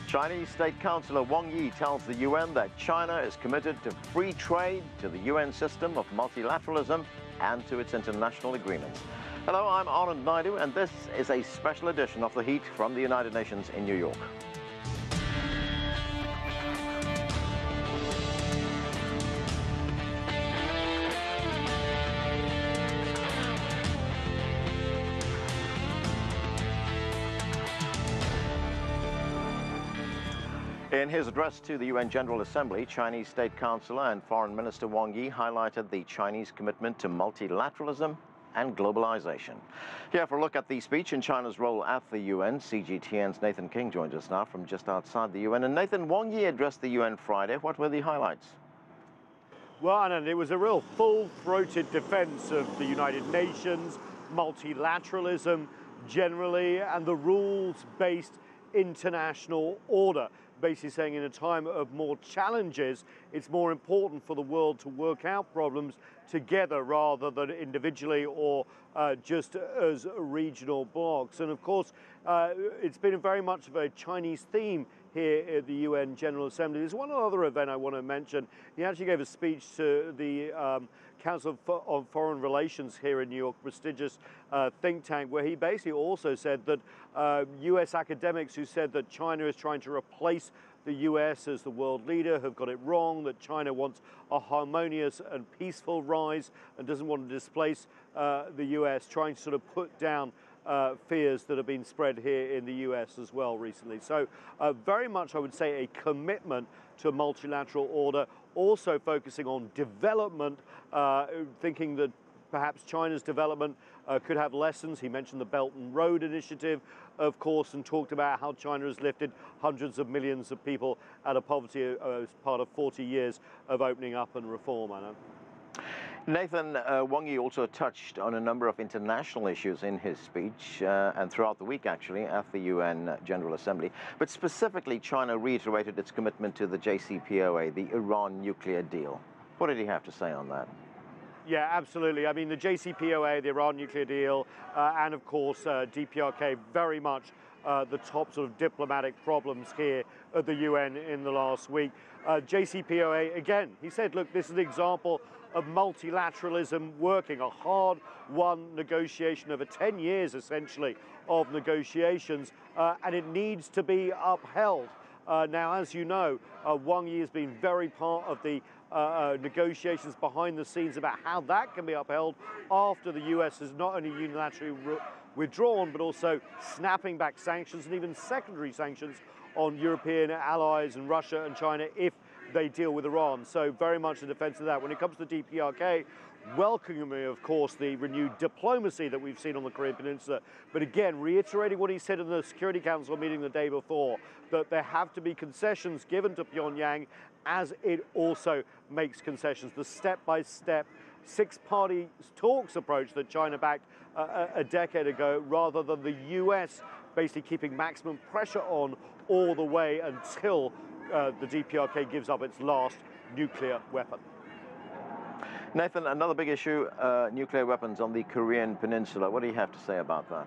Chinese State Councilor Wang tells the UN that China is committed to free trade, to the UN system of multilateralism, and to its international agreements. Hello, I'm Anand Naidu, and this is a special edition of The Heat from the United Nations in New York. In his address to the UN General Assembly, Chinese State Councilor and Foreign Minister Wang highlighted the Chinese commitment to multilateralism and globalization. Here for a look at the speech and China's role at the UN, CGTN's Nathan King joins us now from just outside the UN. And Nathan, Wang addressed the UN Friday. What were the highlights? Well, Anand, it was a real full-throated defense of the United Nations, multilateralism generally, and the rules-based international order. Basically saying in a time of more challenges, it's more important for the world to work out problems together rather than individually or just as regional blocks. And of course, it's been very much of a Chinese theme here at the UN General Assembly. There's one other event I want to mention. He actually gave a speech to the Council of Foreign Relations here in New York, prestigious think tank, where he basically also said that US academics who said that China is trying to replace the US as the world leader have got it wrong, that China wants a harmonious and peaceful rise and doesn't want to displace the US, trying to sort of put down fears that have been spread here in the US as well recently. So very much, I would say, a commitment to a multilateral order, also focusing on development, thinking that perhaps China's development could have lessons. He mentioned the Belt and Road Initiative, of course, and talked about how China has lifted hundreds of millions of people out of poverty as part of 40 years of opening up and reform, Anna. Nathan, Wang also touched on a number of international issues in his speech and throughout the week, actually, at the UN General Assembly. But specifically, China reiterated its commitment to the JCPOA, the Iran nuclear deal. What did he have to say on that? Yeah, absolutely. I mean, the JCPOA, the Iran nuclear deal, and of course, DPRK, very much the top sort of diplomatic problems here at the UN in the last week. JCPOA, again, he said, look, this is an example of multilateralism working, a hard-won negotiation over 10 years, essentially, of negotiations, and it needs to be upheld. Now, as you know, Wang has been very part of the negotiations behind the scenes about how that can be upheld after the US has not only unilaterally withdrawn, but also snapping back sanctions and even secondary sanctions on European allies and Russia and China if they deal with Iran. So very much in defense of that. When it comes to the DPRK, welcoming, of course, the renewed diplomacy that we've seen on the Korean Peninsula, but again, reiterating what he said in the Security Council meeting the day before, that there have to be concessions given to Pyongyang as it also makes concessions. The step-by-step six-party talks approach that China backed a decade ago, rather than the US basically keeping maximum pressure on all the way until the DPRK gives up its last nuclear weapon. Nathan, another big issue, nuclear weapons on the Korean Peninsula. What do you have to say about that?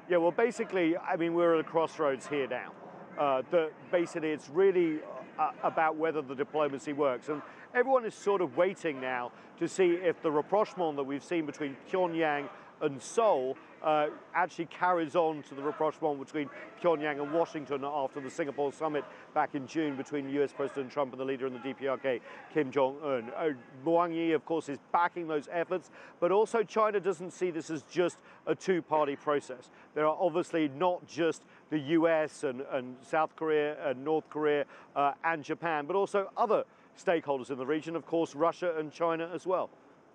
Yeah, well, basically, I mean, we're at a crossroads here now. Basically, it's really about whether the diplomacy works. And everyone is sort of waiting now to see if the rapprochement that we've seen between Pyongyang and Seoul actually carries on to the rapprochement between Pyongyang and Washington after the Singapore summit back in June between US President Trump and the leader in the DPRK, Kim Jong-un. Wang, of course, is backing those efforts, but also China doesn't see this as just a two-party process. There are obviously not just the US and South Korea and North Korea and Japan, but also other stakeholders in the region, of course, Russia and China as well.